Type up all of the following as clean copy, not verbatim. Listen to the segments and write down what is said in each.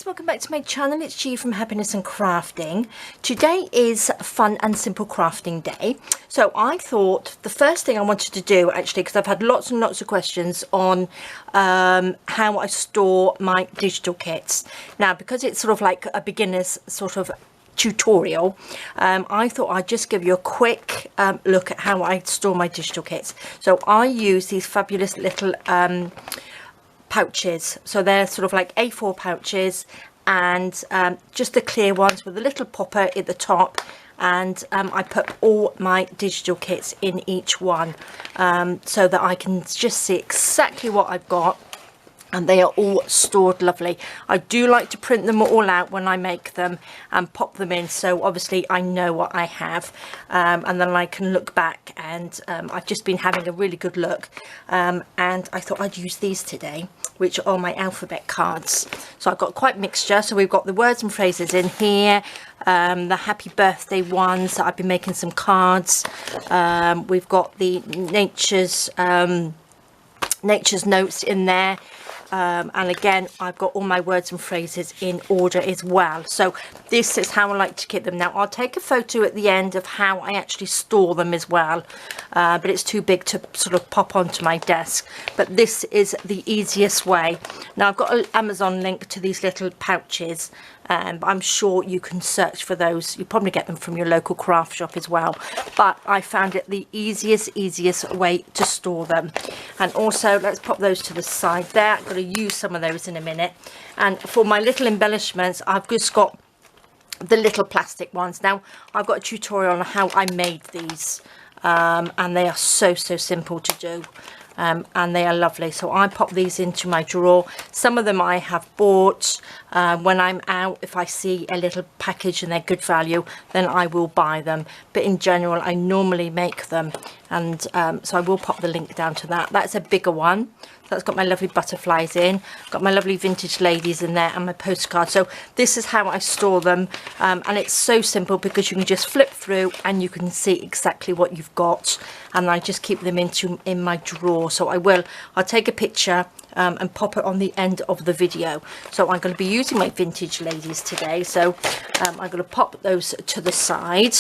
guys, welcome back to my channel. It's G from Happiness and Crafting. Today is fun and simple crafting day. So I thought the first thing I wanted to do, actually, because I've had lots and lots of questions on how I store my digital kits. Now, because it's sort of like a beginner's sort of tutorial, I thought I'd just give you a quick look at how I store my digital kits. So I use these fabulous little pouches. So they're sort of like A4 pouches, and just the clear ones with a little popper at the top, and I put all my digital kits in each one, so that I can just see exactly what I've got, and they are all stored lovely. I do like to print them all out when I make them and pop them in, so obviously I know what I have, and then I can look back, and I've just been having a really good look, and I thought I'd use these today, which are my alphabet cards. So I've got quite a mixture. So we've got the words and phrases in here, the happy birthday ones, so I've been making some cards. We've got the nature's notes in there. And again, I've got all my words and phrases in order as well. So this is how I like to keep them. Now, I'll take a photo at the end of how I actually store them as well, but it's too big to sort of pop onto my desk. But this is the easiest way. Now, I've got an Amazon link to these little pouches, but I'm sure you can search for those. You probably get them from your local craft shop as well, but I found it the easiest way to store them. And also, let's pop those to the side there. I'm going to use some of those in a minute. And for my little embellishments, I've just got the little plastic ones. Now, I've got a tutorial on how I made these, and they are so simple to do. And they are lovely. So I pop these into my drawer. Some of them I have bought when I'm out. If I see a little package and they're good value, then I will buy them, but in general I normally make them, and so I will pop the link down to that. That's a bigger one. That's got my lovely butterflies in, got my lovely vintage ladies in there, and my postcard. So this is how I store them, and it's so simple because you can just flip through and you can see exactly what you've got, and I just keep them in my drawer. So I'll take a picture and pop it on the end of the video. So I'm going to be using my vintage ladies today, so I'm going to pop those to the side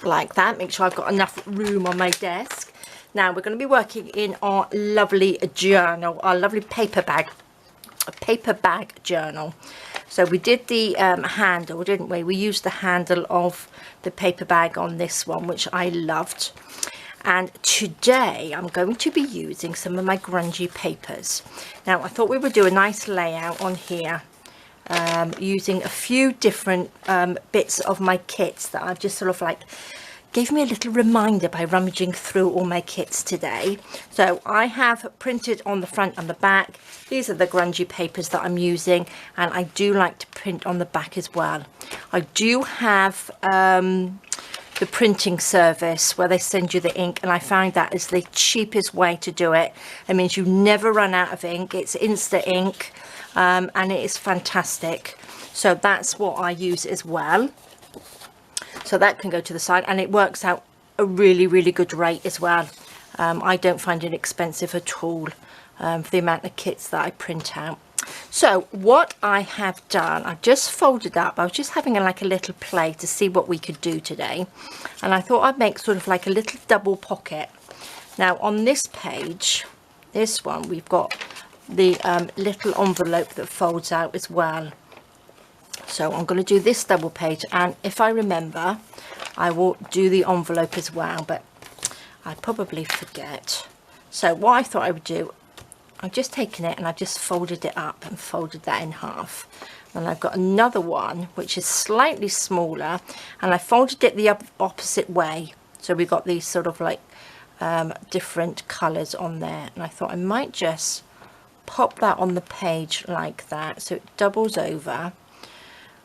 like that, make sure I've got enough room on my desk. Now we're going to be working in our lovely journal, our lovely paper bag journal. So we did the handle, didn't we? We used the handle of the paper bag on this one, which I loved. And today I'm going to be using some of my grungy papers. Now I thought we would do a nice layout on here, using a few different bits of my kits that I've just sort of like gave me a little reminder by rummaging through all my kits today. So I have printed on the front and the back. These are the grungy papers that I'm using, and I do like to print on the back as well. I do have the printing service where they send you the ink, and I find that is the cheapest way to do it. It means you never run out of ink. It's Insta ink, and it is fantastic. So that's what I use as well. So that can go to the side, and it works out a really good rate as well. I don't find it expensive at all for the amount of kits that I print out. So what I have done, I've just folded up. I was just having like a little play to see what we could do today, and I thought I'd make sort of like a little double pocket. Now on this page, this one, we've got the little envelope that folds out as well. So I'm going to do this double page, and if I remember, I will do the envelope as well, but I probably forget. So what I thought I would do, I've just taken it and I've just folded it up and folded that in half. And I've got another one which is slightly smaller, and I folded it the opposite way. So we've got these sort of like different colours on there, and I thought I might just pop that on the page like that so it doubles over.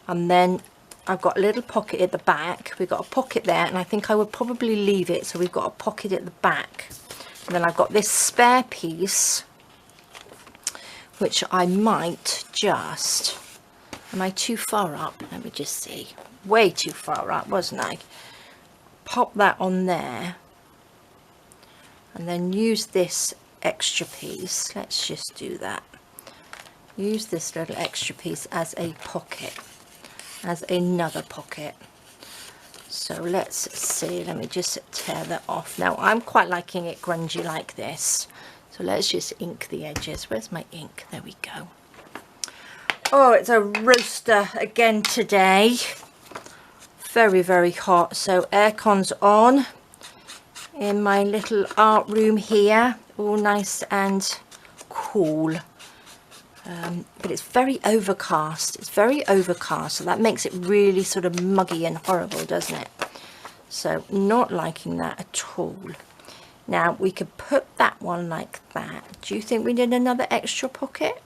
And then I've got a little pocket at the back. We've got a pocket there, and I think I would probably leave it so we've got a pocket at the back. And then I've got this spare piece, which I might just, am I too far up? Let me just see. Way too far up, wasn't I? Pop that on there, and then use this extra piece. Let's just do that. use this little extra piece as a pocket, as another pocket. So let's see, let me just tear that off. Now I'm quite liking it grungy like this, so let's just ink the edges. Where's my ink? There we go. Oh, it's a roaster again today. Very, very hot. So aircon's on in my little art room here, all nice and cool. But it's very overcast. It's very overcast, so that makes it really sort of muggy and horrible, doesn't it? So not liking that at all. Now we could put that one like that. Do you think we need another extra pocket?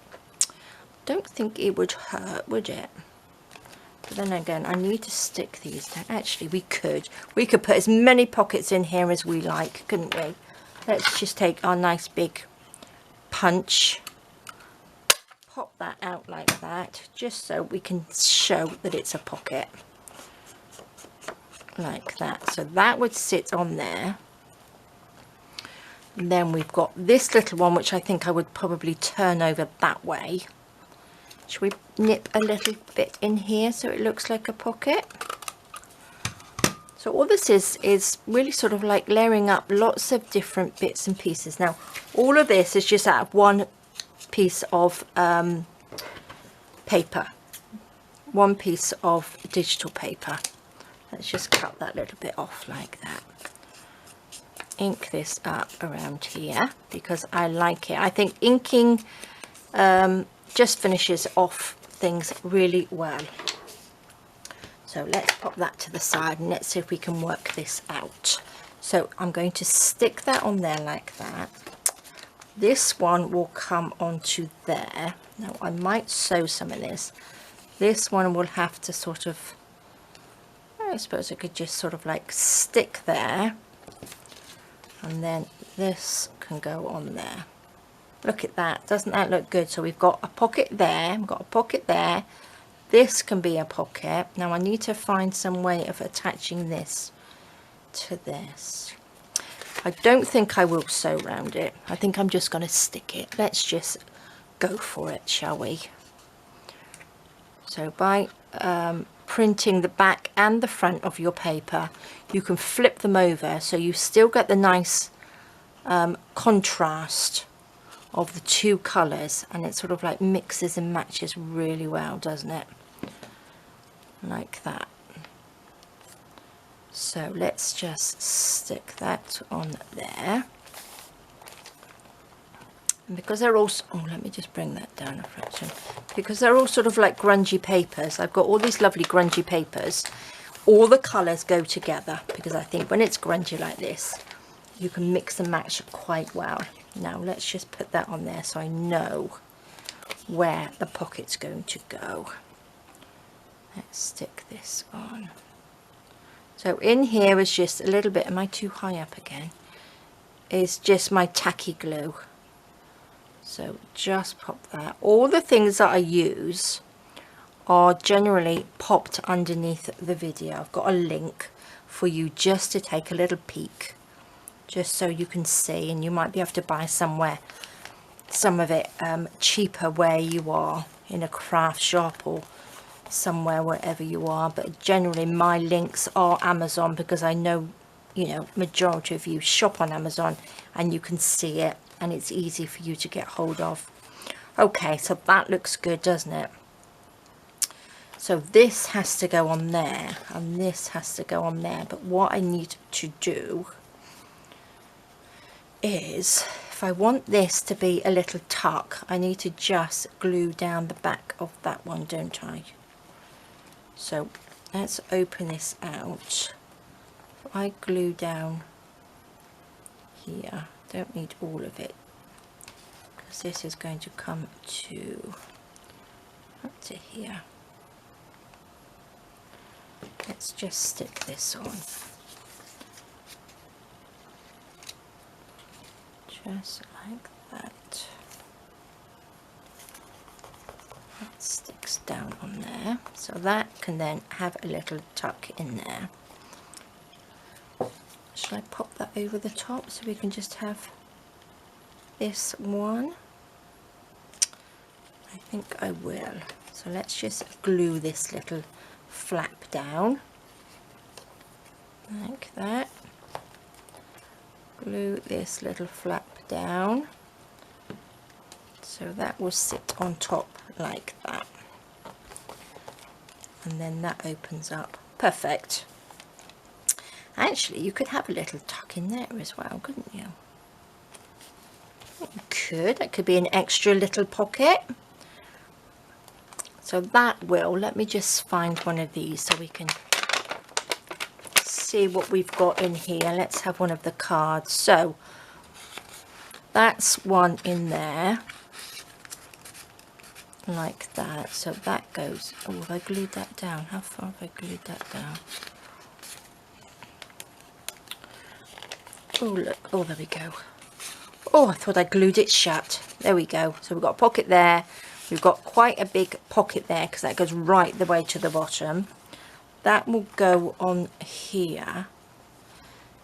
Don't think it would hurt, would it? But then again, I need to stick these down. Actually, we could put as many pockets in here as we like, couldn't we? Let's just take our nice big punch, pop that out like that, just so we can show that it's a pocket. Like that. So that would sit on there. And then we've got this little one, which I think I would probably turn over that way. Should we nip a little bit in here so it looks like a pocket? So all this is really sort of like layering up lots of different bits and pieces. Now, all of this is just out of one piece of paper, one piece of digital paper. Let's just cut that little bit off like that. Ink this up around here because I like it. I think inking just finishes off things really well. So let's pop that to the side and let's see if we can work this out. So I'm going to stick that on there like that. This one will come onto there. Now I might sew some of this. This one will have to sort of, I suppose I could just sort of like stick there. And then this can go on there. Look at that, doesn't that look good? So we've got a pocket there, we've got a pocket there. This can be a pocket. Now I need to find some way of attaching this to this. I don't think I will sew around it. I think I'm just going to stick it. Let's just go for it, shall we? So by printing the back and the front of your paper, you can flip them over so you still get the nice contrast of the two colours, and it sort of like mixes and matches really well, doesn't it? Like that. So let's just stick that on there. And because they're all, oh, let me just bring that down a fraction. Because they're all sort of like grungy papers, I've got all these lovely grungy papers. All the colours go together because I think when it's grungy like this, you can mix and match quite well. Now let's just put that on there so I know where the pocket's going to go. Let's stick this on. So in here is just a little bit, am I too high up again? Is just my tacky glue. So just pop that. All the things that I use are generally popped underneath the video. I've got a link for you just to take a little peek, just so you can see, and you might be able to buy somewhere some of it cheaper where you are in a craft shop or somewhere wherever you are. But generally my links are Amazon because I know, you know, majority of you shop on Amazon and you can see it and it's easy for you to get hold of. Okay, so that looks good, doesn't it? So this has to go on there and this has to go on there, but what I need to do is, if I want this to be a little tuck, I need to just glue down the back of that one, don't I? So let's open this out. If I glue down here, don't need all of it because this is going to come to up to here. Let's just stick this on. Just like that. That sticks down on there. So that can then have a little tuck in there. Shall I pop that over the top so we can just have this one? I think I will. So let's just glue this little flap down like that. Glue this little flap down so that will sit on top like that, and then that opens up. Perfect. Actually, you could have a little tuck in there as well, couldn't you? You could. That could be an extra little pocket. So that will, let me just find one of these so we can see what we've got in here. Let's have one of the cards. So that's one in there like that. So that goes, oh, have I glued that down? How far have I glued that down? Oh look, oh there we go. Oh, I thought I glued it shut. There we go. So we've got a pocket there. We've got quite a big pocket there because that goes right the way to the bottom. That will go on here.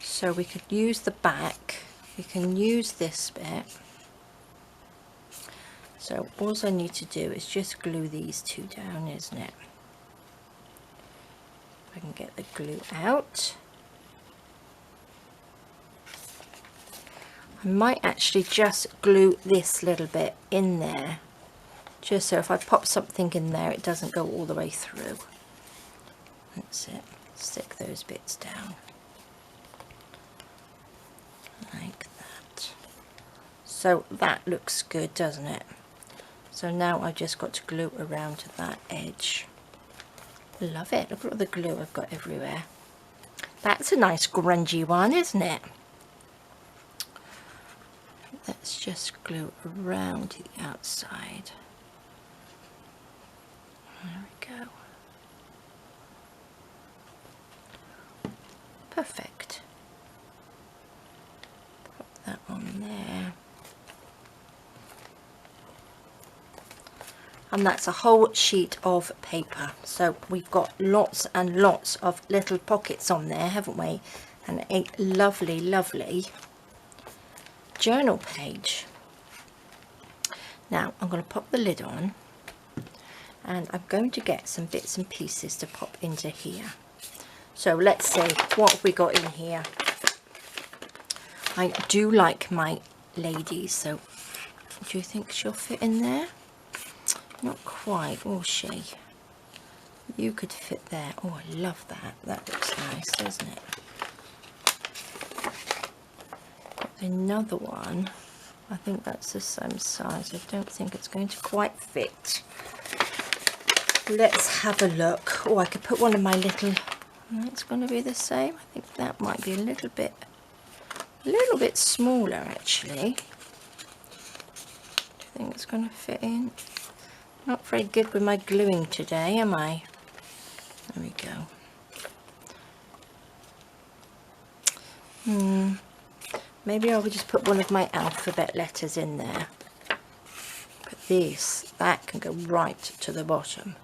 So we could use the back. We can use this bit. So all I need to do is just glue these two down, isn't it? If I can get the glue out. I might actually just glue this little bit in there, just so if I pop something in there it doesn't go all the way through. That's it. Stick those bits down like that. So that looks good, doesn't it? So now I've just got to glue around to that edge. Love it. Look at all the glue I've got everywhere. That's a nice grungy one, isn't it? Let's just glue around the outside. There we go. Perfect. Put that on there. And that's a whole sheet of paper. So we've got lots and lots of little pockets on there, haven't we? And a lovely, lovely journal page. Now I'm going to pop the lid on and I'm going to get some bits and pieces to pop into here. So let's see, what have we got in here? I do like my ladies, so do you think she'll fit in there? Not quite, will she? You could fit there. Oh, I love that. That looks nice, doesn't it? Another one, I think that's the same size. I don't think it's going to quite fit. Let's have a look. Oh, I could put one of my little, it's going to be the same. I think that might be a little bit smaller actually. Do you think it's going to fit in? Not very good with my gluing today, am I? There we go. Maybe I will just put one of my alphabet letters in there. But this, that can go right to the bottom.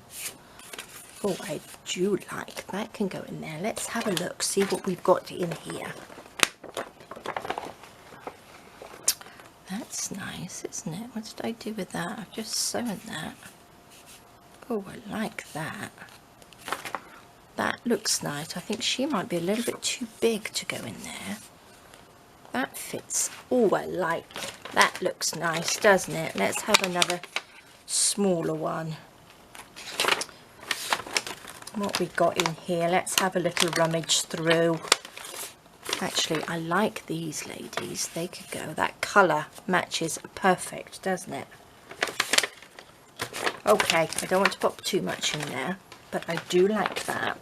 Oh, I do like that. Can go in there. Let's have a look, see what we've got in here. That's nice, isn't it? What did I do with that? I've just sewn that. Oh, I like that. That looks nice. I think she might be a little bit too big to go in there. That fits. Oh, I like that. Looks nice, doesn't it? Let's have another smaller one. What we got in here? Let's have a little rummage through. Actually, I like these ladies. They could go. That colour matches perfect, doesn't it? Okay, I don't want to pop too much in there, but I do like that.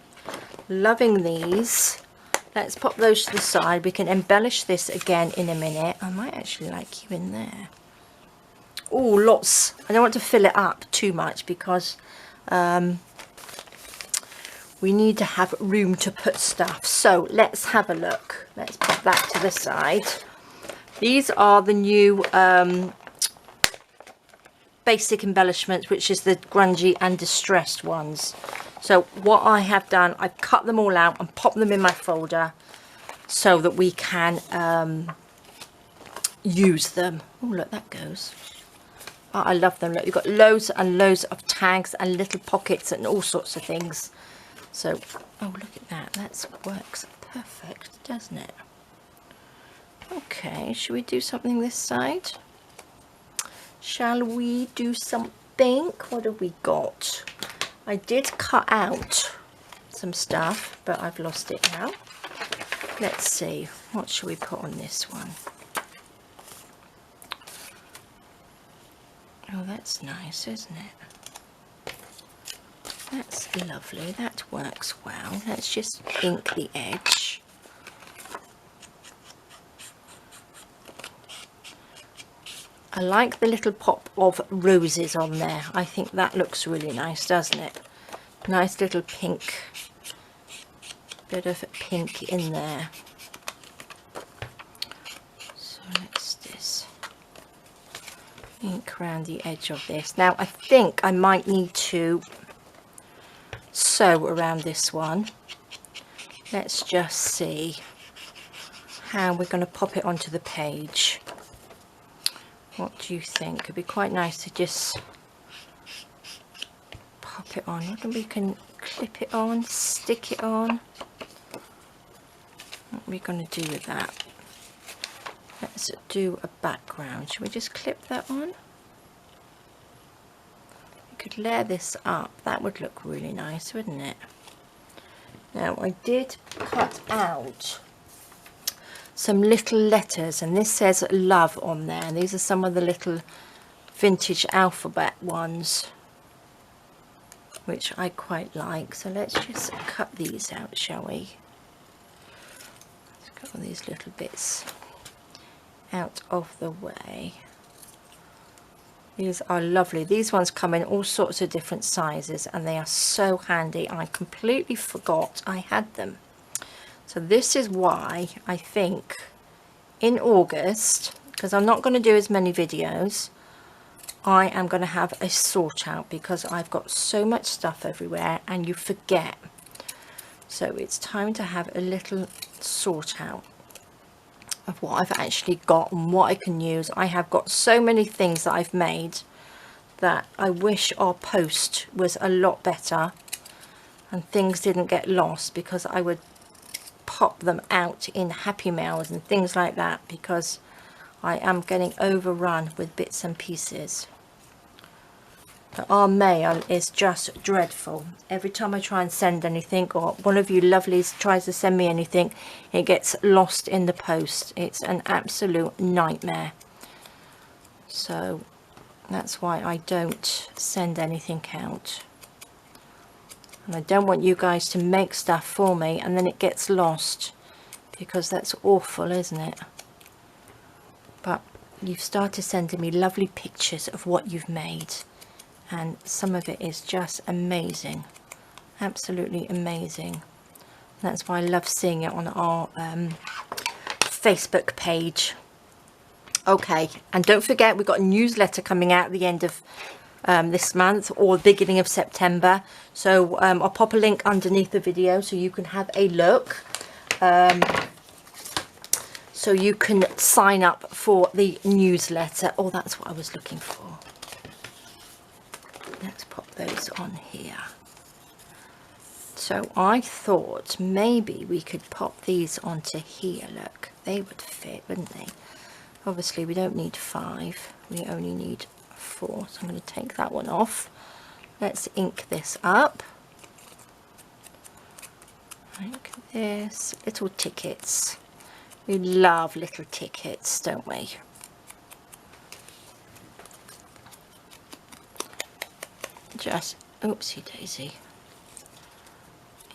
Loving these. Let's pop those to the side. We can embellish this again in a minute. I might actually like you in there. Oh, lots. I don't want to fill it up too much because we need to have room to put stuff. So let's have a look. Let's pop that to the side. These are the new basic embellishments, which is the grungy and distressed ones. So what I have done, I've cut them all out and popped them in my folder so that we can use them. Oh, look, that goes. Oh, I love them. Look, you've got loads and loads of tags and little pockets and all sorts of things. So, oh, look at that. That works perfect, doesn't it? Okay, should we do something this side? Shall we do something? What have we got? I did cut out some stuff, but I've lost it now. Let's see. What should we put on this one? Oh, that's nice, isn't it? That's lovely. That works well. Let's just ink the edge. I like the little pop of roses on there. I think that looks really nice, doesn't it? Nice little pink. Bit of pink in there. So let's just ink around the edge of this. Now I think I might need to sew around this one. Let's just see how we're going to pop it onto the page. What do you think? It'd be quite nice to just pop it on. Maybe we can clip it on, stick it on. What are we going to do with that? Let's do a background. Should we just clip that on? We could layer this up. That would look really nice, wouldn't it? Now I did cut out some little letters, and this says love on there, and these are some of the little vintage alphabet ones which I quite like. So let's just cut these out, shall we? Let's cut all these little bits out of the way. These are lovely. These ones come in all sorts of different sizes and they are so handy. I completely forgot I had them. So this is why I think in August, because I'm not going to do as many videos, I am going to have a sort out, because I've got so much stuff everywhere and you forget. So it's time to have a little sort out of what I've actually got and what I can use. I have got so many things that I've made that I wish our post was a lot better and things didn't get lost, because I would pop them out in Happy Mails and things like that, because I am getting overrun with bits and pieces. But our mail is just dreadful. Every time I try and send anything, or one of you lovelies tries to send me anything, it gets lost in the post. It's an absolute nightmare. So that's why I don't send anything out. And I don't want you guys to make stuff for me and then it gets lost, because that's awful, isn't it? But you've started sending me lovely pictures of what you've made, and some of it is just amazing, absolutely amazing. That's why I love seeing it on our Facebook page. Okay, and don't forget, we've got a newsletter coming out at the end of this month or beginning of September, so I'll pop a link underneath the video so you can have a look, so you can sign up for the newsletter. Oh, that's what I was looking for. Let's pop those on here. So I thought maybe we could pop these onto here. Look, they would fit, wouldn't they? Obviously we don't need 5, we only need 4, so I'm going to take that one off. Let's ink this up. Look at this, little tickets. We love little tickets, don't we? Just oopsie daisy,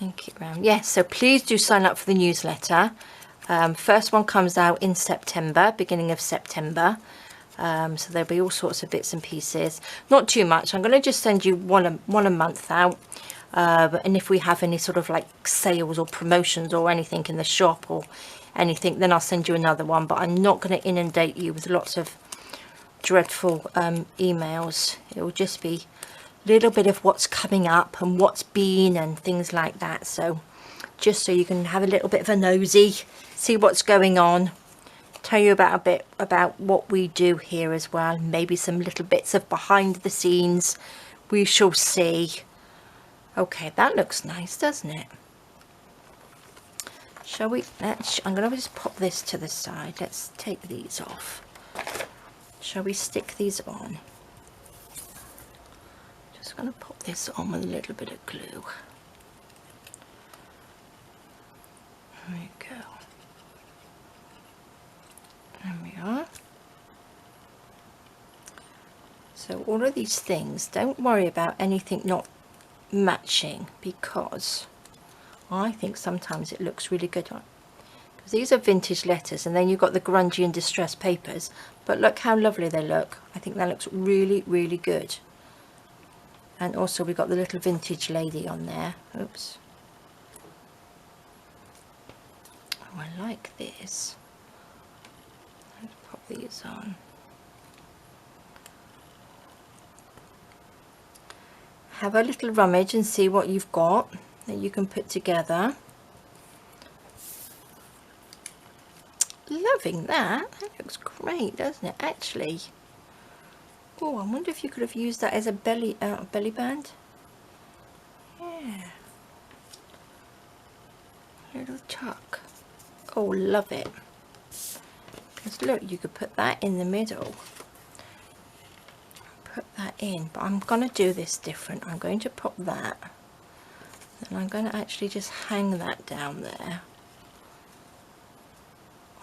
ink it around. Yes, so please do sign up for the newsletter. First one comes out in September, beginning of September. So there'll be all sorts of bits and pieces, not too much. I'm going to just send you one a month out, and if we have any sort of like sales or promotions or anything in the shop or anything, then I'll send you another one. But I'm not going to inundate you with lots of dreadful emails. It will just be a little bit of what's coming up and what's been and things like that. So just so you can have a little bit of a nosy, see what's going on, tell you about a bit about what we do here as well. Maybe some little bits of behind the scenes. We shall see. Okay, that looks nice, doesn't it? Shall we? I'm going to just pop this to the side. Let's take these off. Shall we stick these on? Just going to pop this on with a little bit of glue. There we go. There we are. So all of these things, don't worry about anything not matching, because I think sometimes it looks really good on, because these are vintage letters, and then you've got the grungy and distressed papers, but look how lovely they look. I think that looks really, really good. And also we've got the little vintage lady on there. Oops. Oh, I like this. Let's pop these on. Have a little rummage and see what you've got that you can put together. Loving that. That looks great, doesn't it? Actually, oh, I wonder if you could have used that as a belly band. Yeah, little tuck. Oh, love it. Because look, you could put that in the middle. Put that in, but I'm going to do this different. I'm going to pop that, and I'm going to actually just hang that down there,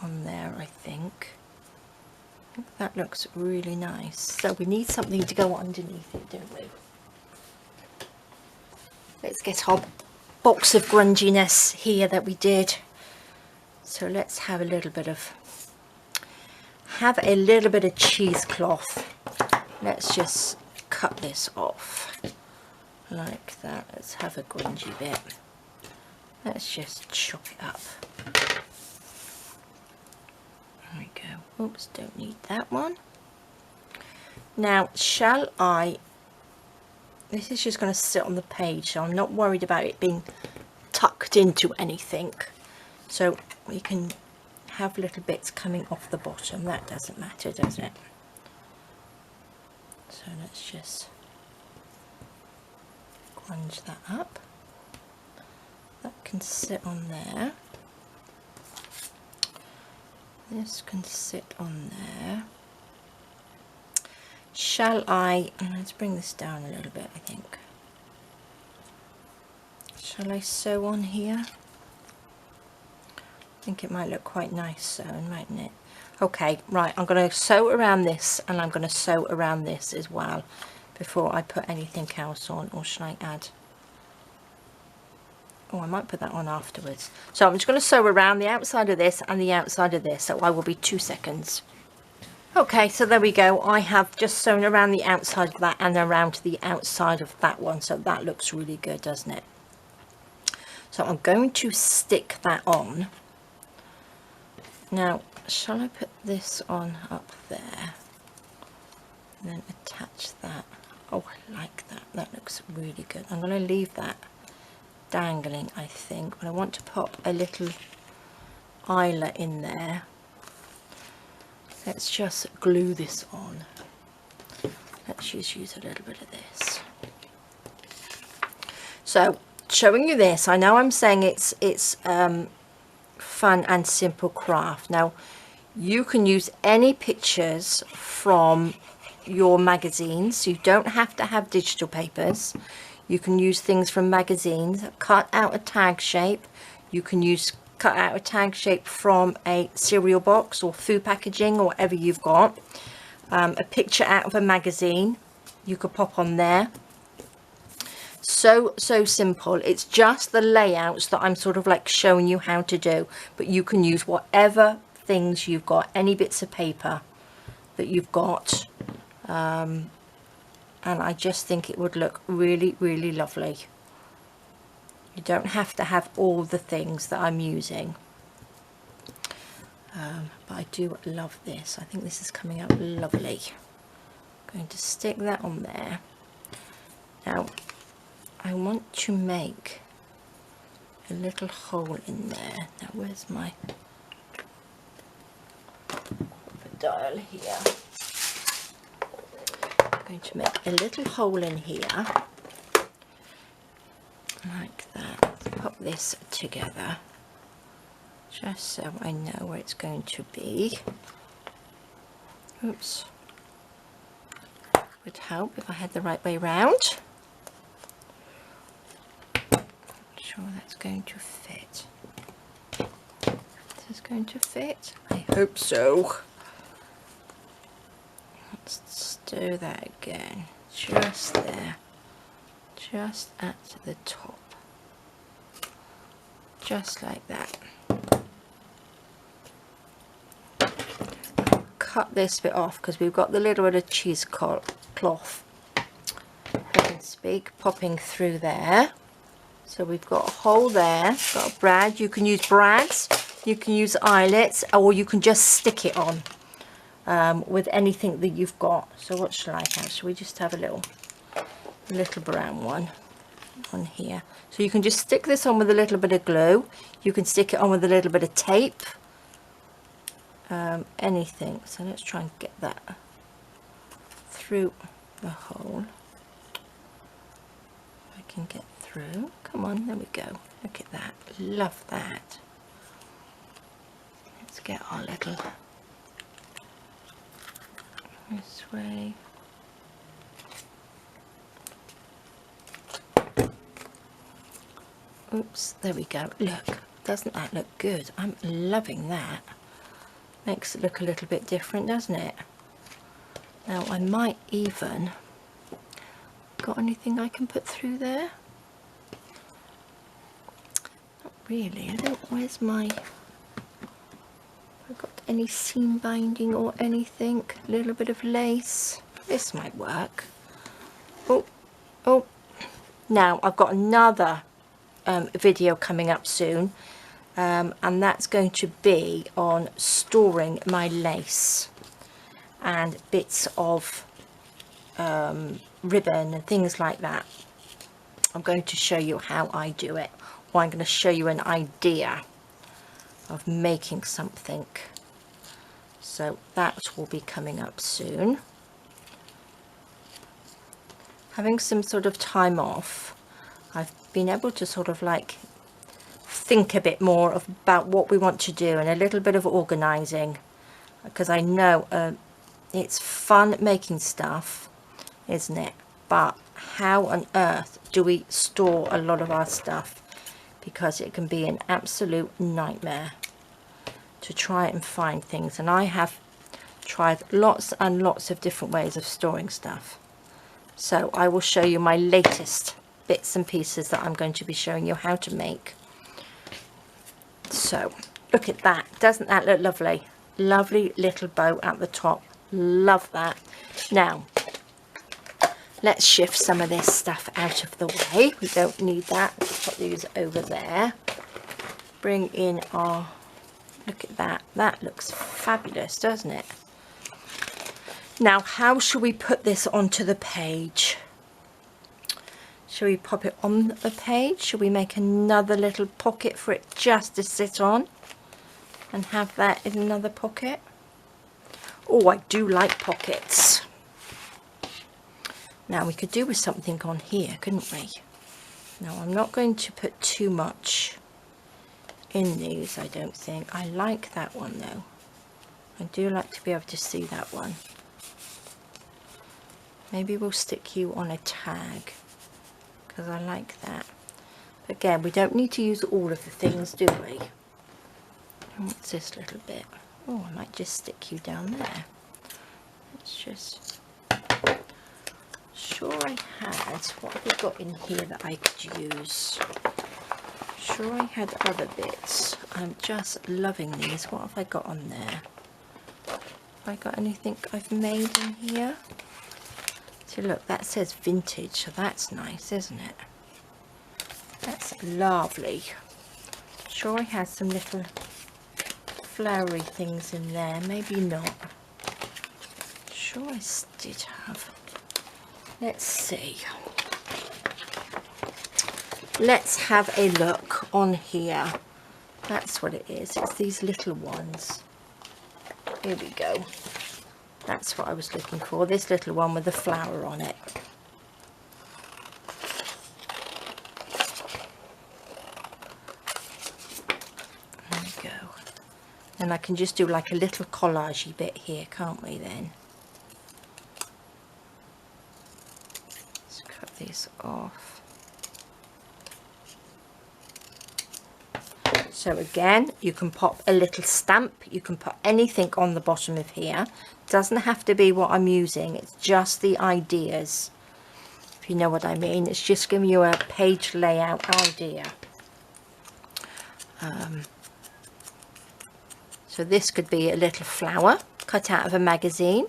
on there. I think that looks really nice. So we need something to go underneath it, don't we? Let's get our box of grunginess here that we did. So let's have a little bit of cheesecloth. Let's just cut this off like that. Let's have a grungy bit. Let's just chop it up. There we go. Oops, don't need that one. Now, shall I... This is just going to sit on the page, so I'm not worried about it being tucked into anything. So we can have little bits coming off the bottom. That doesn't matter, does it? So let's just grunge that up. That can sit on there. This can sit on there. Shall I, let's bring this down a little bit, I think. Shall I sew on here? I think it might look quite nice sewn, mightn't it? Okay, right, I'm going to sew around this, and I'm going to sew around this as well before I put anything else on. Or should I add? Oh, I might put that on afterwards. So I'm just going to sew around the outside of this and the outside of this. So I will be 2 seconds. Okay, so there we go. I have just sewn around the outside of that and around to the outside of that one. So that looks really good, doesn't it? So I'm going to stick that on. Now, shall I put this on up there and then attach that? Oh, I like that. That looks really good. I'm going to leave that dangling, I think, but I want to pop a little eyelet in there. Let's just glue this on. Let's just use a little bit of this. So, showing you this, I know I'm saying it's fun and simple craft. Now, you can use any pictures from your magazines. You don't have to have digital papers. You can use things from magazines. Cut out a tag shape. You can cut out a tag shape from a cereal box or food packaging or whatever you've got. A picture out of a magazine you could pop on there. So simple. It's just the layouts that I'm sort of like showing you how to do, but you can use whatever things you've got, any bits of paper that you've got, and I just think it would look really, really lovely. You don't have to have all the things that I'm using, but I do love this. I think this is coming out lovely. I'm going to stick that on there. Now I want to make a little hole in there. Now where's my... dial here. I'm going to make a little hole in here, like that. Pop this together, just so I know where it's going to be. Oops. Would help if I had the right way round. Sure that's going to fit. This is going to fit. I hope so. Let's do that again. Just there. Just at the top. Just like that. Cut this bit off because we've got the little bit of cheesecloth, I can speak, popping through there. So we've got a hole there, got a brad. You can use brads, you can use eyelets, or you can just stick it on with anything that you've got. So what shall I have? Shall we just have a little brown one on here? So you can just stick this on with a little bit of glue. You can stick it on with a little bit of tape. Anything. So let's try and get that through the hole. I can get through. Come on, there we go. Look at that. Love that. Let's get our little this way. Oops, there we go. Look, doesn't that look good? I'm loving that. Makes it look a little bit different, doesn't it? Now I might even, got anything I can put through there? Not really. I don't, where's my, have I got any seam binding or anything? A little bit of lace. This might work. Oh. Now I've got another video coming up soon. And that's going to be on storing my lace and bits of ribbon and things like that. I'm going to show you how I do it, or I'm going to show you an idea of making something. So that will be coming up soon. Having some sort of time off, I've been able to sort of like think a bit more about what we want to do and a little bit of organizing, because I know it's fun making stuff, isn't it? But how on earth do we store a lot of our stuff? Because it can be an absolute nightmare to try and find things, and I have tried lots and lots of different ways of storing stuff. So I will show you my latest bits and pieces that I'm going to be showing you how to make. So look at that. Doesn't that look lovely? Lovely little bow at the top. Love that. Now let's shift some of this stuff out of the way. We don't need that. Let's put these over there. Bring in our, look at that. That looks fabulous, doesn't it? Now how shall we put this onto the page? Shall we pop it on the page? Shall we make another little pocket for it just to sit on and have that in another pocket? Oh, I do like pockets. Now we could do with something on here, couldn't we? Now I'm not going to put too much in these, I don't think. I like that one though. I do like to be able to see that one. Maybe we'll stick you on a tag, because I like that. Again, we don't need to use all of the things, do we? And what's this little bit? Oh, I might just stick you down there. Let's just, sure I had, what have we got in here that I could use? Sure I had other bits. I'm just loving these. What have I got on there? Have I got anything I've made in here? So look, that says vintage, so that's nice, isn't it? That's lovely. Sure I had some little flowery things in there, maybe not. Sure I did have. Let's see. Let's have a look on here. That's what it is. It's these little ones. Here we go. That's what I was looking for, this little one with the flower on it. There we go. And I can just do like a little collagey bit here, can't we then? Let's cut these off. So again, you can pop a little stamp, you can put anything on the bottom of here. It doesn't have to be what I'm using, it's just the ideas, if you know what I mean. It's just giving you a page layout idea. So this could be a little flower cut out of a magazine.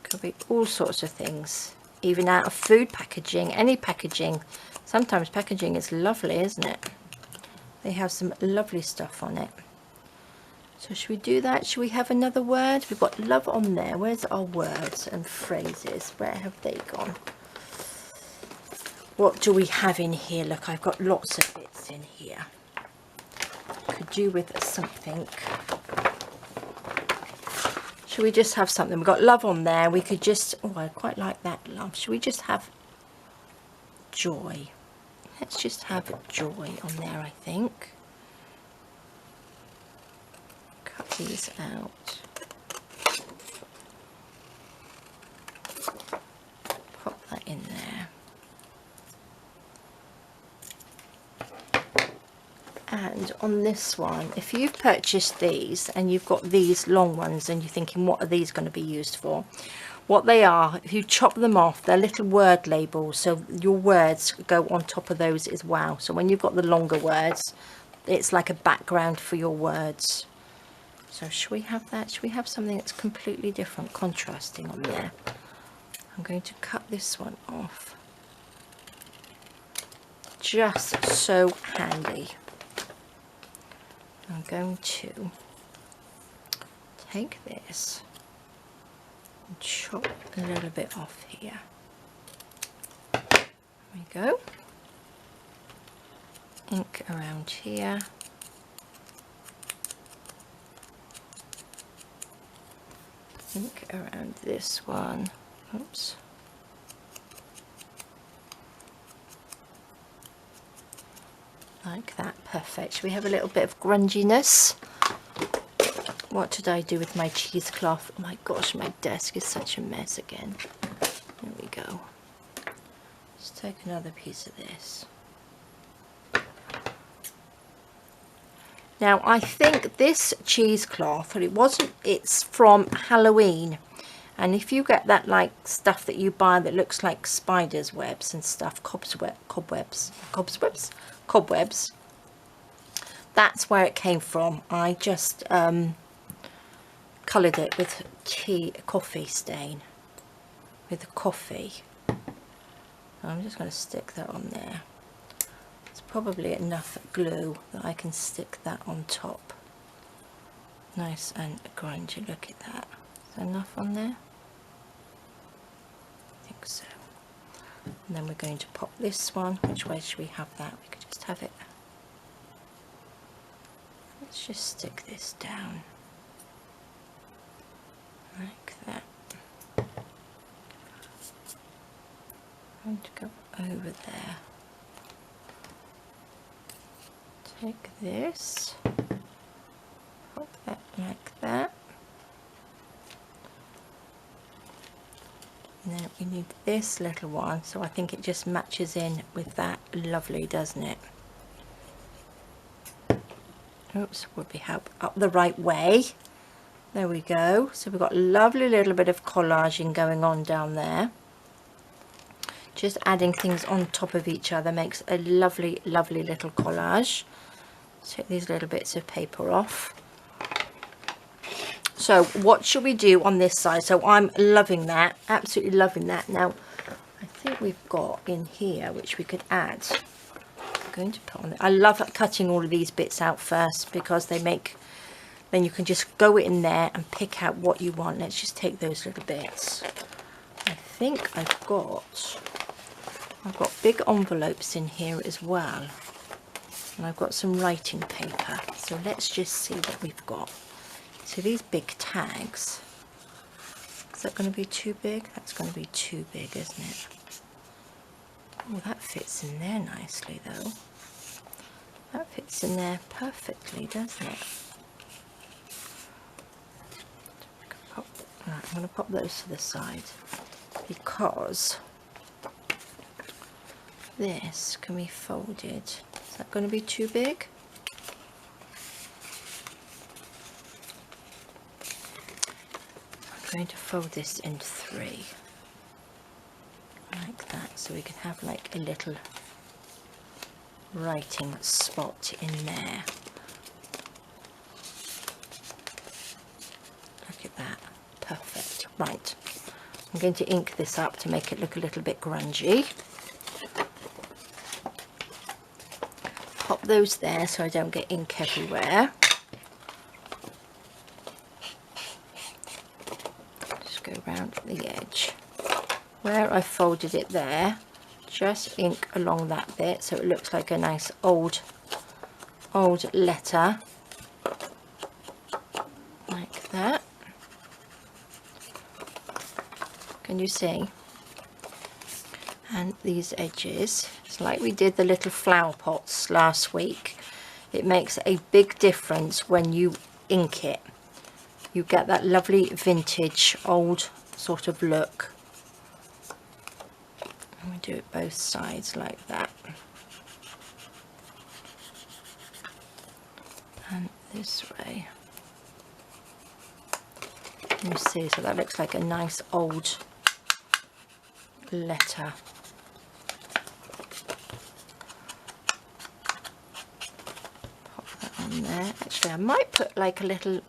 Could be all sorts of things, even out of food packaging, any packaging. Sometimes packaging is lovely, isn't it? They have some lovely stuff on it. So should we do that? Should we have another word? We've got love on there. Where's our words and phrases? Where have they gone? What do we have in here? Look, I've got lots of bits in here. Could do with something. Should we just have something? We've got love on there. We could just, oh, I quite like that love. Should we just have joy? Let's just have joy on there, I think. Cut these out. Pop that in there. And on this one, if you've purchased these and you've got these long ones and you're thinking, what are these going to be used for? What they are, if you chop them off, they're little word labels, so your words go on top of those as well. So when you've got the longer words, it's like a background for your words. So should we have that? Should we have something that's completely different, contrasting on there? I'm going to cut this one off. Just so handy. I'm going to take this and chop a little bit off here. There we go. Ink around here. Ink around this one. Oops. Like that, perfect. Should we have a little bit of grunginess? What did I do with my cheesecloth? Oh my gosh, my desk is such a mess again. There we go. Let's take another piece of this. Now I think this cheesecloth, it's from Halloween. And if you get that like stuff that you buy that looks like spiders' webs and stuff, cobwebs, that's where it came from. I just coloured it with coffee stain, with the coffee. I'm just going to stick that on there. It's probably enough glue that I can stick that on top. Nice and grungy, look at that. Is there enough on there? I think so. And then we're going to pop this one. Which way should we have that? We could just have it. Let's just stick this down. Like that. I'm going to go over there. Take this. Pop that like that. And then we need this little one, so I think it just matches in with that lovely, doesn't it? Oops, would be help up the right way. There we go. So we've got a lovely little bit of collaging going on down there. Just adding things on top of each other makes a lovely, lovely little collage. Take these little bits of paper off. So what should we do on this side? So I'm loving that, absolutely loving that. Now I think we've got in here which we could add. I'm going to put on it. I love cutting all of these bits out first because they make, then you can just go in there and pick out what you want. Let's just take those little bits. I think I've got big envelopes in here as well, and I've got some writing paper, so let's just see what we've got. So these big tags, is that going to be too big? That's going to be too big, isn't it? Oh, that fits in there nicely though. That fits in there perfectly, doesn't it? Right, I'm going to pop those to the side because this can be folded. Is that going to be too big? I'm going to fold this in 3 like that, so we can have like a little writing spot in there. Look at that, perfect. Right, I'm going to ink this up to make it look a little bit grungy. Pop those there so I don't get ink everywhere. Just go around the edge. Where I folded it there, just ink along that bit so it looks like a nice old letter, like that. Can you see? And these edges, it's like we did the little flower pots last week. It makes a big difference when you ink it. You get that lovely vintage old sort of look. And we do it both sides like that. And this way. You see, so that looks like a nice old letter. Pop that on there. Actually, I might put like a little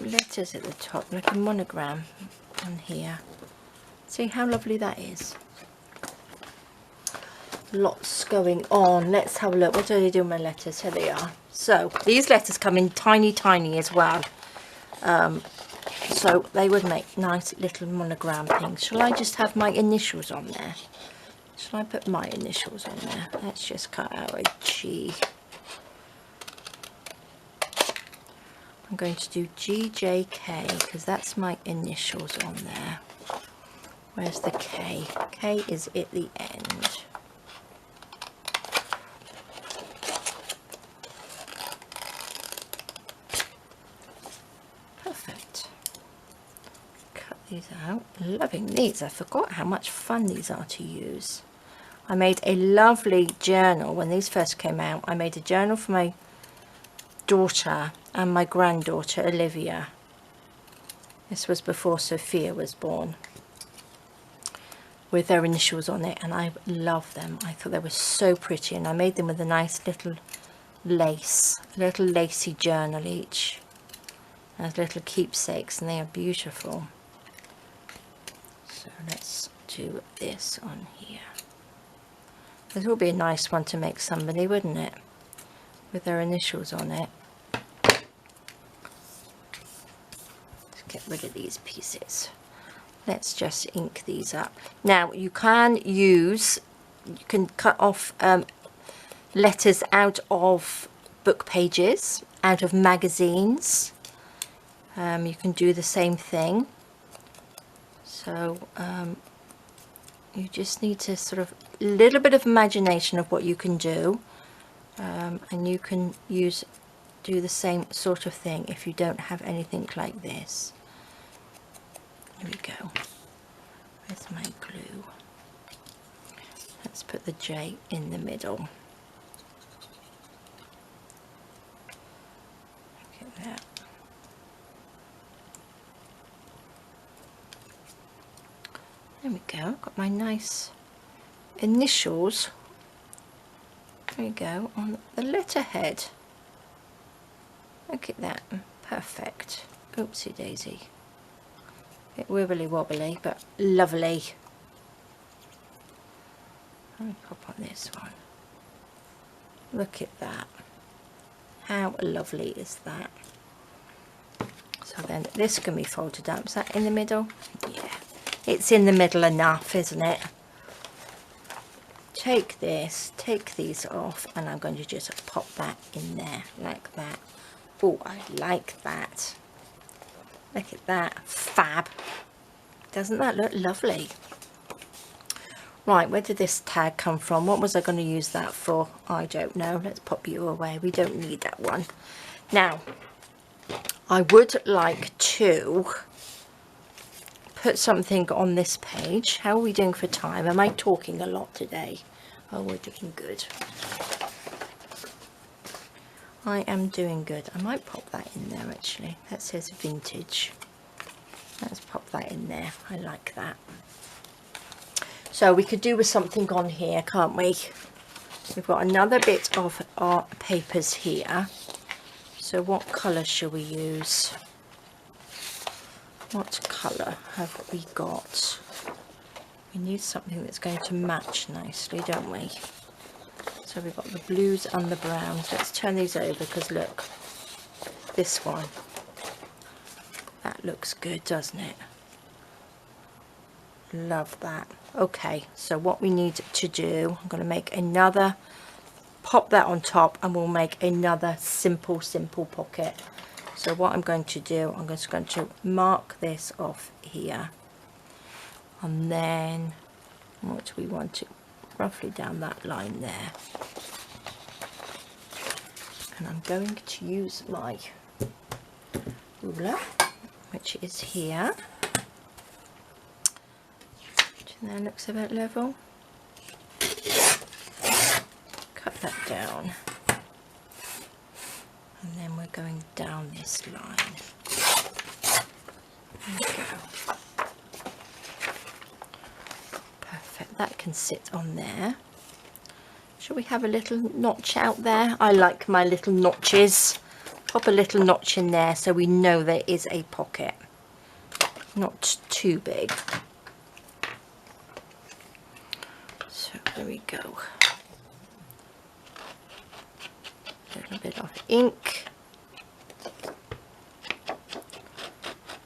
letters at the top, like a monogram on here. See how lovely that is. Lots going on. Let's have a look. What do I do with my letters? Here they are. So these letters come in tiny as well. So they would make nice little monogram things. Shall I just have my initials on there? Shall I put my initials on there? Let's just cut out a G. I'm going to do GJK because that's my initials on there. Where's the K? K is at the end. Perfect. Cut these out. Loving these. I forgot how much fun these are to use. I made a lovely journal when these first came out. I made a journal for my daughter and my granddaughter Olivia. This was before Sophia was born, with their initials on it, and I love them. I thought they were so pretty, and I made them with a nice little lace, a little lacy journal each as little keepsakes, and they are beautiful. So let's do this on here. This will be a nice one to make somebody, wouldn't it, with their initials on it. Let's get rid of these pieces. Let's just ink these up. Now you can cut off letters out of book pages, out of magazines. You can do the same thing. So you just need to sort of a little bit of imagination of what you can do, and you can do the same sort of thing if you don't have anything like this. Here we go. Where's my glue? Let's put the J in the middle. Look at that. There we go. I've got my nice initials. There we go, on the letterhead. Look at that. Perfect. Oopsie daisy. A bit wibbly wobbly, but lovely. Let me pop on this one. Look at that. How lovely is that? So then this can be folded up. Is that in the middle? Yeah. It's in the middle enough, isn't it? take this, take these off, and I'm going to just pop that in there like that. Oh, I like that. Look at that, fab. Doesn't that look lovely? Right, where did this tag come from? What was I going to use that for? I don't know. Let's pop you away. We don't need that one. Now, I would like to put something on this page. How are we doing for time? Am I talking a lot today? Oh, we're doing good. I am doing good. I might pop that in there actually. That says vintage. Let's pop that in there. I like that. So we could do with something on here, can't we? We've got another bit of our papers here. So what colour shall we use? What colour have we got? We need something that's going to match nicely, don't we? So we've got the blues and the browns. Let's turn these over because look, this one. That looks good, doesn't it? Love that. Okay, so what we need to do, I'm going to make another, pop that on top, and we'll make another simple pocket. So what I'm going to do, I'm just going to mark this off here, and then what do we want to, roughly down that line there. And I'm going to use my ruler, which is here. That looks about level. Cut that down, and then we're going down this line. There we go. Perfect. That can sit on there. Shall we have a little notch out there? I like my little notches. Pop a little notch in there so we know there is a pocket. Not too big. There we go. A little bit of ink.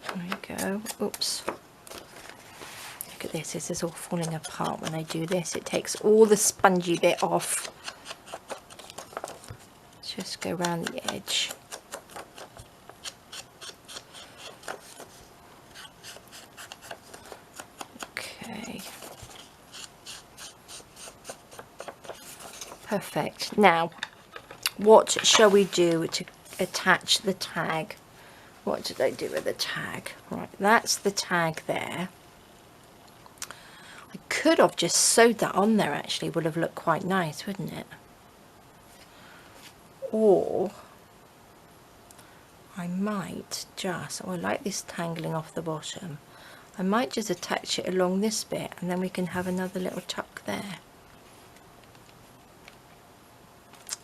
There we go. Oops. Look at this. This is all falling apart when I do this. It takes all the spongy bit off. Just go around the edge. Perfect. Now, what shall we do to attach the tag? What did I do with the tag? Right, that's the tag there. I could have just sewed that on there actually, would have looked quite nice, wouldn't it? Or I might just, oh, I like this tangling off the bottom. I might just attach it along this bit and then we can have another little tuck there.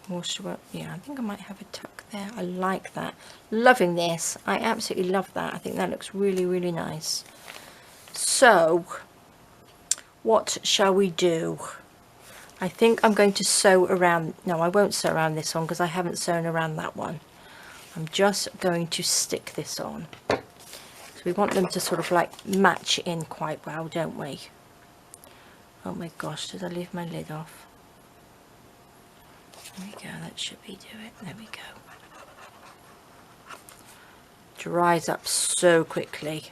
Or should I, yeah, I think I might have a tuck there. I like that. Loving this. I absolutely love that. I think that looks really, really nice. So, what shall we do? I think I'm going to sew around, no, I won't sew around this one because I haven't sewn around that one. I'm just going to stick this on. So we want them to sort of like match in quite well, don't we? Oh my gosh, did I leave my lid off? There we go, that should be do it. There we go. Dries up so quickly.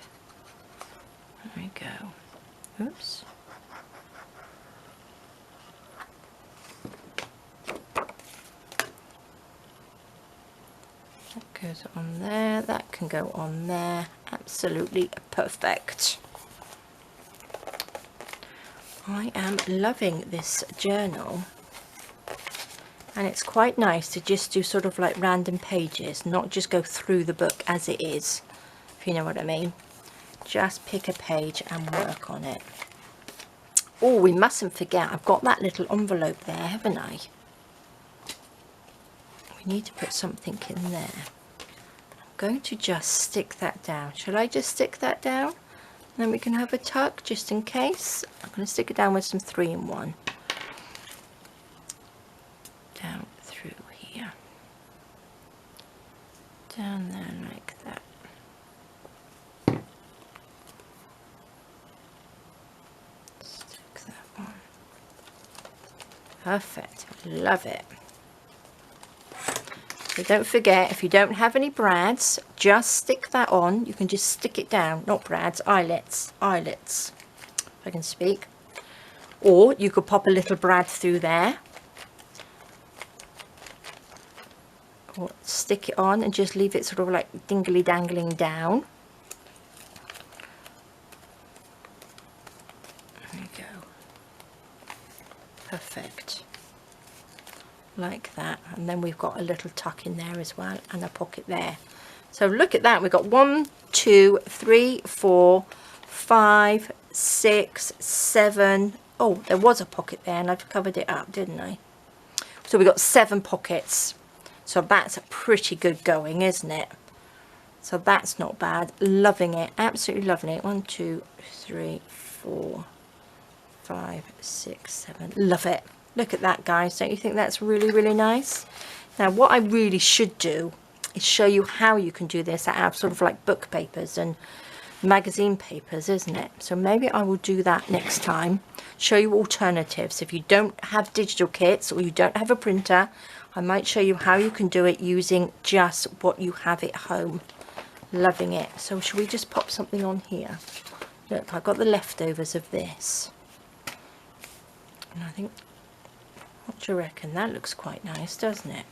There we go. Oops. That goes on there, that can go on there. Absolutely perfect. I am loving this journal. And it's quite nice to just do sort of like random pages, not just go through the book as it is, if you know what I mean. Just pick a page and work on it. Oh, we mustn't forget, I've got that little envelope there, haven't I? We need to put something in there. I'm going to just stick that down. Shall I just stick that down? And then we can have a tuck just in case. I'm going to stick it down with some 3-in-1. Down through here, down there like that. Stick that on. Perfect, love it. So don't forget, if you don't have any brads, just stick that on. You can just stick it down, not brads, eyelets, if I can speak. Or you could pop a little brad through there. Or stick it on and just leave it sort of like dingly dangling down. There you go. Perfect. Like that, and then we've got a little tuck in there as well and a pocket there. So look at that, we've got 1, 2, 3, 4, 5, 6, 7. Oh, there was a pocket there and I've covered it up, didn't I? So we've got 7 pockets. So that's pretty good going, isn't it? So that's not bad. Loving it, absolutely loving it. 1, 2, 3, 4, 5, 6, 7. Love it. Look at that, guys. Don't you think that's really, really nice? Now, what I really should do is show you how you can do this out of sort of like book papers and magazine papers, isn't it? So maybe I will do that next time. Show you alternatives. If you don't have digital kits or you don't have a printer, I might show you how you can do it using just what you have at home. Loving it. So should we just pop something on here? Look, I've got the leftovers of this. And I think, what do you reckon? That looks quite nice, doesn't it?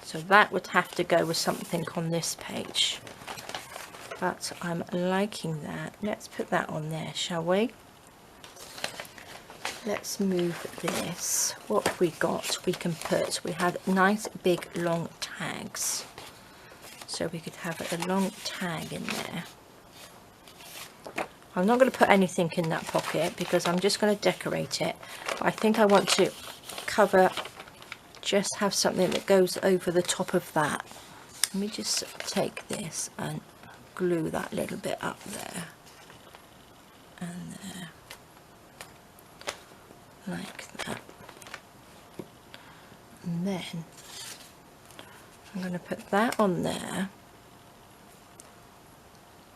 So that would have to go with something on this page. But I'm liking that. Let's put that on there, shall we? Let's move this. What have we got? We can put, we had nice big long tags. So we could have a long tag in there. I'm not going to put anything in that pocket because I'm just going to decorate it. But I think I want to cover, just have something that goes over the top of that. Let me just take this and glue that little bit up there. And there. Like that. And then I'm going to put that on there.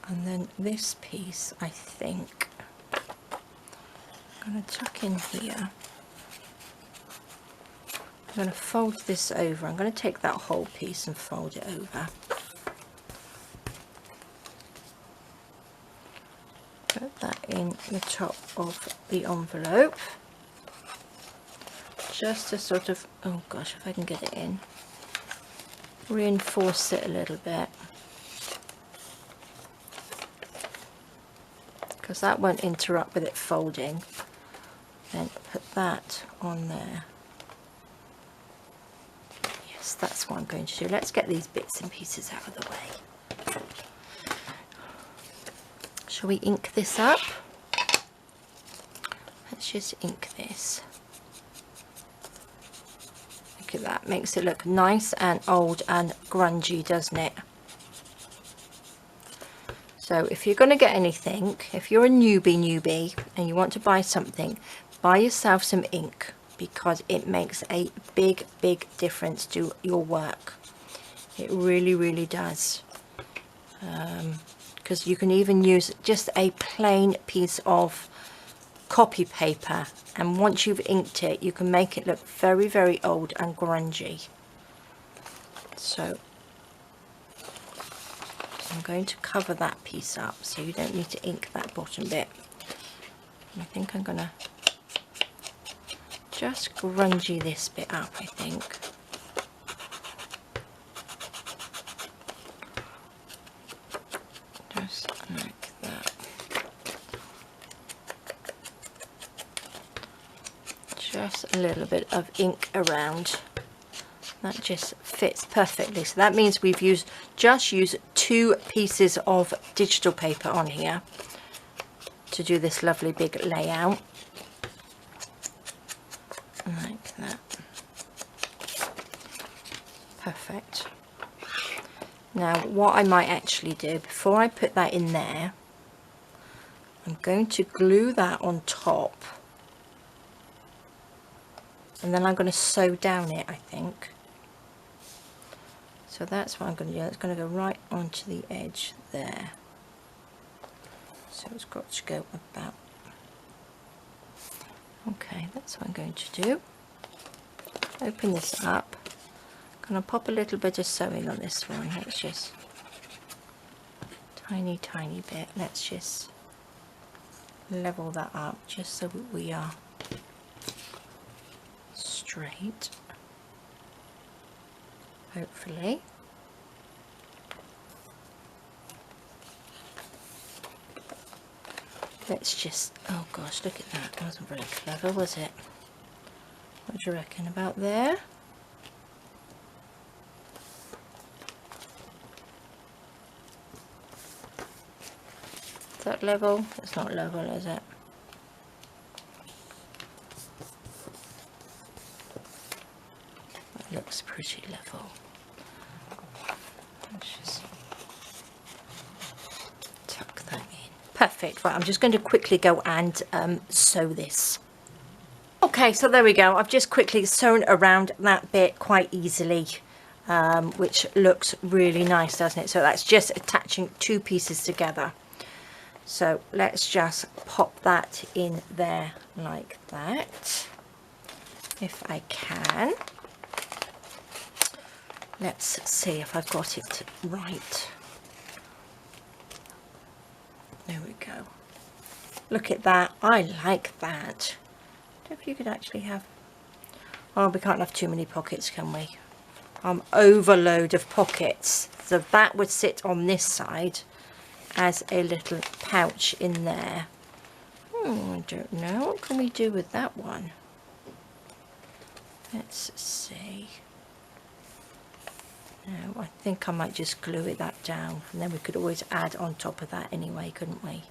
And then this piece, I think, I'm going to tuck in here. I'm going to fold this over. I'm going to take that whole piece and fold it over. Put that in the top of the envelope. Just to sort of, oh gosh, if I can get it in. Reinforce it a little bit. Because that won't interrupt with it folding. Then put that on there. Yes, that's what I'm going to do. Let's get these bits and pieces out of the way. Shall we ink this up? Let's just ink this. Look at that, makes it look nice and old and grungy, doesn't it? So if you're going to get anything, if you're a newbie and you want to buy something, buy yourself some ink because it makes a big difference to your work. It really, really does. Because you can even use just a plain piece of copy paper, and once you've inked it, you can make it look very, very old and grungy. So I'm going to cover that piece up so you don't need to ink that bottom bit. And I think I'm going to just grungy this bit up, I think. Just like that. Just a little bit of ink around. That just fits perfectly. So that means we've just used 2 pieces of digital paper on here to do this lovely big layout. Like that. Perfect. Now what I might actually do, before I put that in there, I'm going to glue that on top. And then I'm going to sew down it, I think. So that's what I'm going to do. It's going to go right onto the edge there. So it's got to go about Okay, that's what I'm going to do. Open this up. I'm going to pop a little bit of sewing on this one. Let's just tiny bit. Let's just level that up just so we are straight, hopefully. Let's just, oh gosh, look at that. That wasn't very clever, was it? What do you reckon about there? Is that level? It's not level, is it? That looks pretty level. Let's just tuck that in. Perfect. Right, I'm just going to quickly go and sew this. Okay, so there we go. I've just quickly sewn around that bit quite easily, which looks really nice, doesn't it? So that's just attaching two pieces together. So let's just pop that in there like that, if I can. Let's see if I've got it right. There we go. Look at that. I like that. I don't know if you could actually have... Oh, we can't have too many pockets, can we? Overload of pockets. So that would sit on this side as a little pouch in there. I don't know. What can we do with that one? Let's see. No, I think I might just glue that down, and then we could always add on top of that anyway, couldn't we?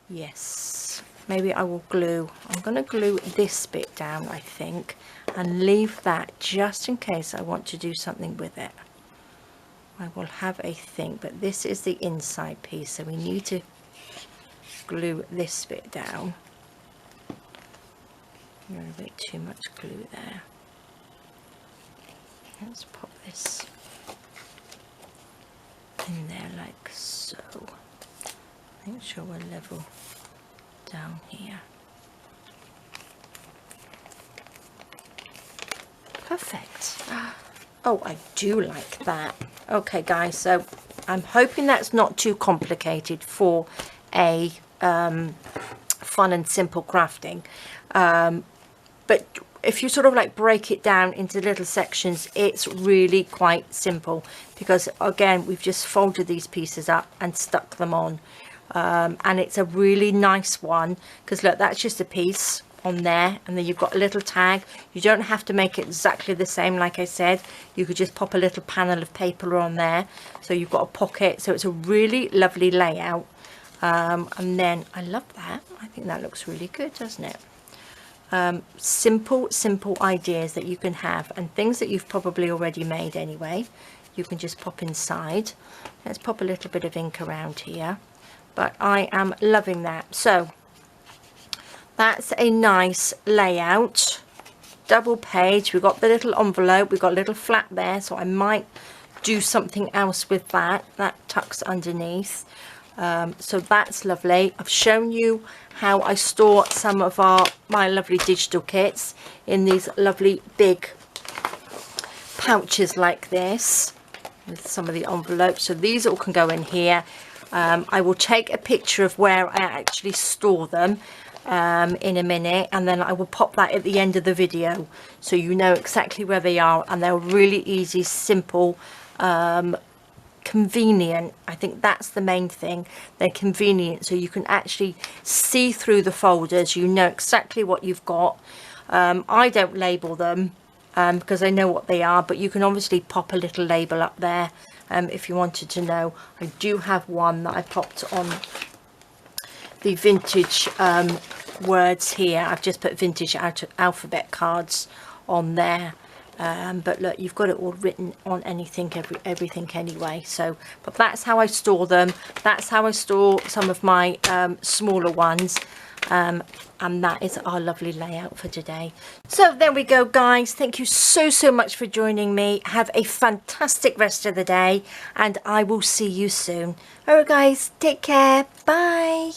Yes, maybe I will glue. I'm going to glue this bit down, I think, and leave that just in case I want to do something with it. I will have a think, but this is the inside piece, so we need to glue this bit down. A little bit too much glue there. Let's pop this in there like so. Make sure we're level down here. Perfect. Oh, I do like that. Okay guys, so I'm hoping that's not too complicated for a fun and simple crafting, but if you sort of like break it down into little sections, it's really quite simple, because again we've just folded these pieces up and stuck them on, and it's a really nice one, because look, that's just a piece on there, and then you've got a little tag. You don't have to make it exactly the same, like I said. You could just pop a little panel of paper on there, so you've got a pocket. So it's a really lovely layout, and then I love that. I think that looks really good, doesn't it? Simple ideas that you can have, and things that you've probably already made anyway, you can just pop inside. Let's pop a little bit of ink around here, but I am loving that. So that's a nice layout, double page. We've got the little envelope, we've got a little flap there, so I might do something else with that. That tucks underneath. So that's lovely. I've shown you how I store some of my lovely digital kits in these lovely big pouches like this, with some of the envelopes. So these all can go in here. I will take a picture of where I actually store them in a minute, and then I will pop that at the end of the video, so you know exactly where they are, and they're really easy, simple, convenient. I think that's the main thing. They're convenient, so you can actually see through the folders. You know exactly what you've got. I don't label them because I know what they are, but you can obviously pop a little label up there if you wanted to know. I do have one that I popped on the vintage words here. I've just put vintage alphabet cards on there. But look, you've got it all written on everything anyway. So, but that's how I store them. That's how I store some of my smaller ones. And that is our lovely layout for today. So there we go, guys. Thank you so much for joining me. Have a fantastic rest of the day, and I will see you soon. All right, guys, take care. Bye.